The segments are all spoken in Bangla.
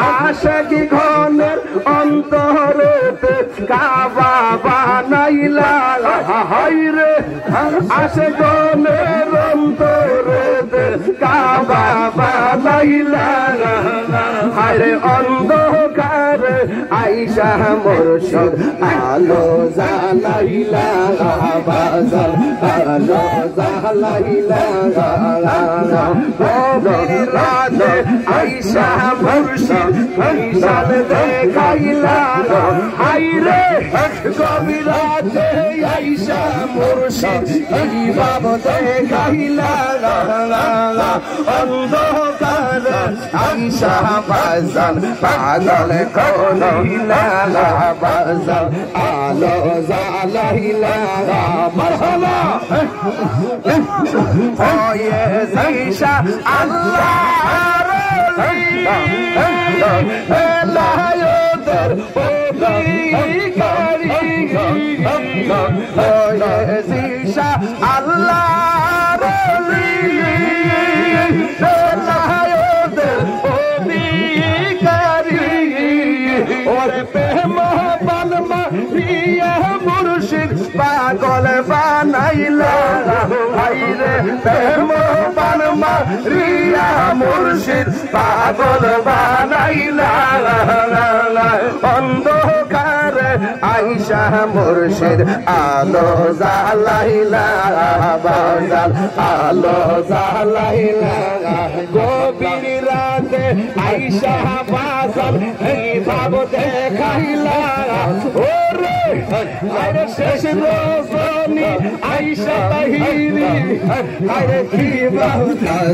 আশিক ঘনের অন্তরেতে কাবা বানাইলা হায়রে আশিক ঘনের অন্তরেতে কাবা বানাইলা হায়রে অন্ধকার আইসা মুর্শিদ আলো জ্বালাইলা বাজার আলো জ্বালাইলা রাতে আইসা মুর্শিদ মিশাল দেখাইলা হায়রে গভীর রাতে আইসা মুর্শিদ বাব দেখাইলা অন্ধকার আইসা বাজার পাগল কইলা বাজার আলো জ্বালাইলা মারহাবা ওয়ে জিশা আল্লাহর এলায়তের অধিকারী ওয়ে জিশা আল্লাহর এলায়তের অধিকারী ওরে প্রেম বালমা রিয়া মুর্শিদ পাগল বানাইলা হায়রে প্রেম বালমা রিয়া মুর্শিদ পাগল বানাইলা অন্ধকার আইসা মুর্শিদ আলো জ্বালাইলা বাজার আলো জ্বালাইলা গভীর রাতে আইসা বাজার এই ভাব দেখাইলা ওরে আরে শেষ রজনী আইসা তাহিরি আরে কি বাজার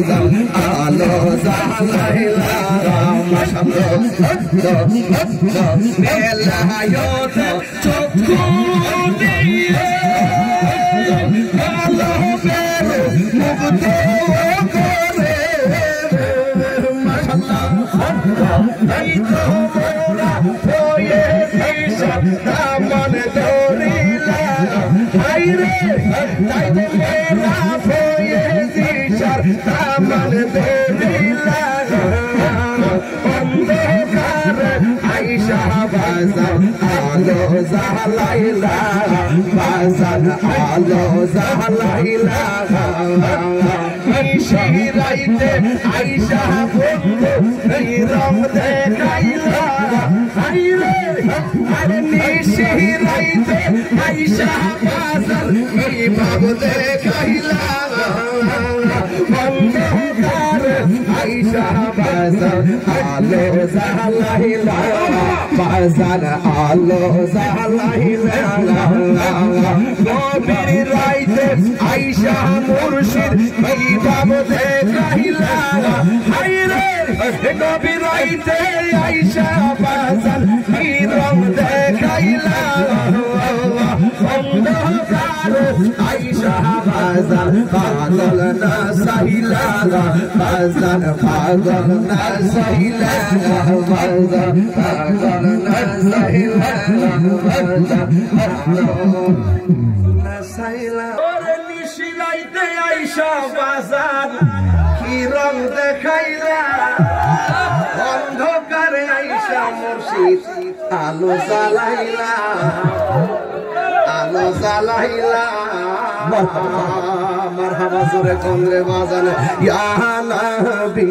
আলো জ্বালাইলা মাশাআল্লাহ মেলায়তে চক্ষু দিয়ে আলো বেরো মুক্ত করে এই তো মোরা হয়ে দিশা দামন ধরিলা হায়রে তাইতে মেলা হয়ে দিশা দামন ধরিলা অন্ধকার আইসা বাজার আলো জ্বালাইলা বাজার আলো জ্বালাইলা শিরাইতে আইসা বন্ধু এই রং দেখাইলা হায়রে আরে নিশিরাইতে আইসা বাজার এই ভাব দেখাইলা অন্ধকার আইসা বাজার আলো জ্বালাইলা বাজার আলো জ্বালাইলা গভীর রাইতে আইসা মুর্শিদ এই ভাব দেখাইলা হায়রে গভীর রাইতে আইসা বাজার এই রং দেখাইলা অন্ধকার আইসা বাজার পাগল না সাইলা বাজার পাগল না সাইলা বাজার পাগল না সাইলা বাজার না সাইলা ওরে নিশিরাইতে আইসা বাজার কি রং দেখাইলা অন্ধকারে আইসা মুর্শিদ আলো জ্বালাইলা আলো জ্বালাইলা মারহাবা জোরে কোন রে বাজান ইয়া নবী।